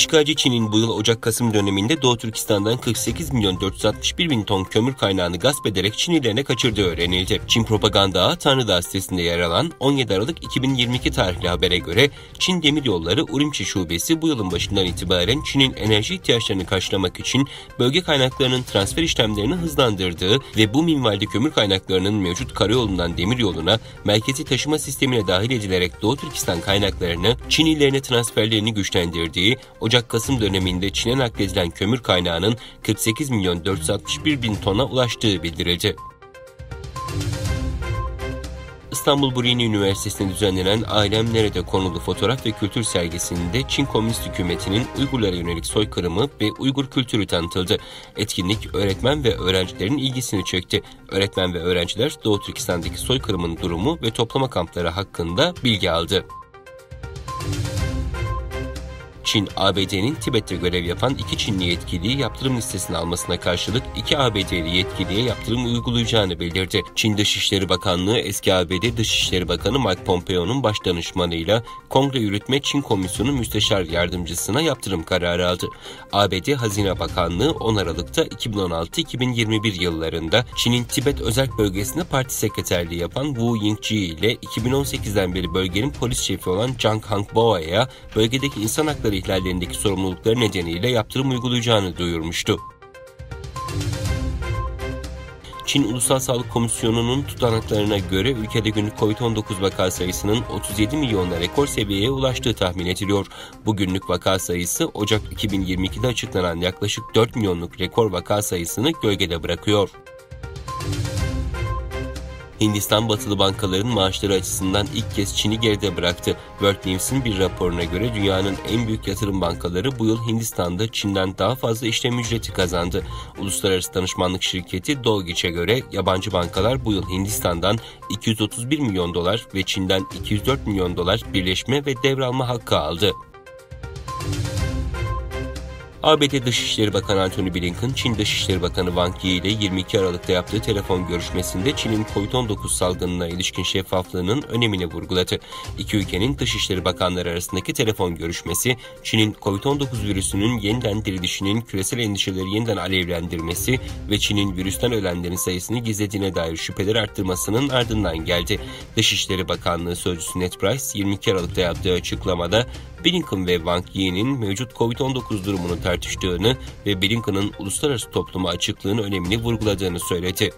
İşgalci Çin'in bu yıl Ocak-Kasım döneminde Doğu Türkistan'dan 48.461.000 ton kömür kaynağını gasp ederek Çinlilerine kaçırdığı öğrenildi. Çin propaganda ağı Tanrıdağ sitesinde yer alan 17 Aralık 2022 tarihli habere göre Çin Demiryolları Urumçi Şubesi bu yılın başından itibaren Çin'in enerji ihtiyaçlarını karşılamak için bölge kaynaklarının transfer işlemlerini hızlandırdığı ve bu minvalde kömür kaynaklarının mevcut karayolundan demiryoluna merkezi taşıma sistemine dahil edilerek Doğu Türkistan kaynaklarını Çinlilerine transferlerini güçlendirdiği, Ocak-Kasım döneminde Çin'e nakledilen kömür kaynağının 48.461.000 tona ulaştığı bildirildi. İstanbul Borini Üniversitesi'nde düzenlenen Ailem Nerede konulu fotoğraf ve kültür sergisinde Çin Komünist Hükümeti'nin Uygurlara yönelik soykırımı ve Uygur kültürü tanıtıldı. Etkinlik öğretmen ve öğrencilerin ilgisini çekti. Öğretmen ve öğrenciler Doğu Türkistan'daki soykırımın durumu ve toplama kampları hakkında bilgi aldı. Çin, ABD'nin Tibet'te görev yapan 2 Çinli yetkiliyi yaptırım listesine almasına karşılık 2 ABD'li yetkiliye yaptırım uygulayacağını bildirdi. Çin Dışişleri Bakanlığı, eski ABD Dışişleri Bakanı Mike Pompeo'nun baş danışmanıyla Kongre Yürütme Çin Komisyonu Müsteşar Yardımcısına yaptırım kararı aldı. ABD Hazine Bakanlığı 10 Aralık'ta 2016-2021 yıllarında Çin'in Tibet Özerk Bölgesi'nde parti sekreterliği yapan Wu Yingji ile 2018'den beri bölgenin polis şefi olan Zhang Hangboa'ya bölgedeki insan hakları ihlallerindeki sorumlulukları nedeniyle yaptırım uygulayacağını duyurmuştu. Çin Ulusal Sağlık Komisyonu'nun tutanaklarına göre ülkede günlük COVID-19 vaka sayısının 37 milyonla rekor seviyeye ulaştığı tahmin ediliyor. Bu günlük vaka sayısı Ocak 2022'de açıklanan yaklaşık 4 milyonluk rekor vaka sayısını gölgede bırakıyor. Hindistan batılı bankaların maaşları açısından ilk kez Çin'i geride bıraktı. World News'in bir raporuna göre dünyanın en büyük yatırım bankaları bu yıl Hindistan'da Çin'den daha fazla işlem ücreti kazandı. Uluslararası danışmanlık şirketi Dolgich'e göre yabancı bankalar bu yıl Hindistan'dan 231 milyon dolar ve Çin'den 204 milyon dolar birleşme ve devralma hakkı aldı. ABD Dışişleri Bakanı Antony Blinken, Çin Dışişleri Bakanı Wang Yi ile 22 Aralık'ta yaptığı telefon görüşmesinde Çin'in COVID-19 salgınına ilişkin şeffaflığının önemini vurguladı. İki ülkenin Dışişleri Bakanları arasındaki telefon görüşmesi, Çin'in COVID-19 virüsünün yeniden dirilişinin küresel endişeleri yeniden alevlendirmesi ve Çin'in virüsten ölenlerin sayısını gizlediğine dair şüpheleri arttırmasının ardından geldi. Dışişleri Bakanlığı Sözcüsü Ned Price, 22 Aralık'ta yaptığı açıklamada, Blinken ve Wang Yi'nin mevcut COVID-19 durumunu tartıştığını ve Blinken'ın uluslararası topluma açıklığın önemini vurguladığını söyledi.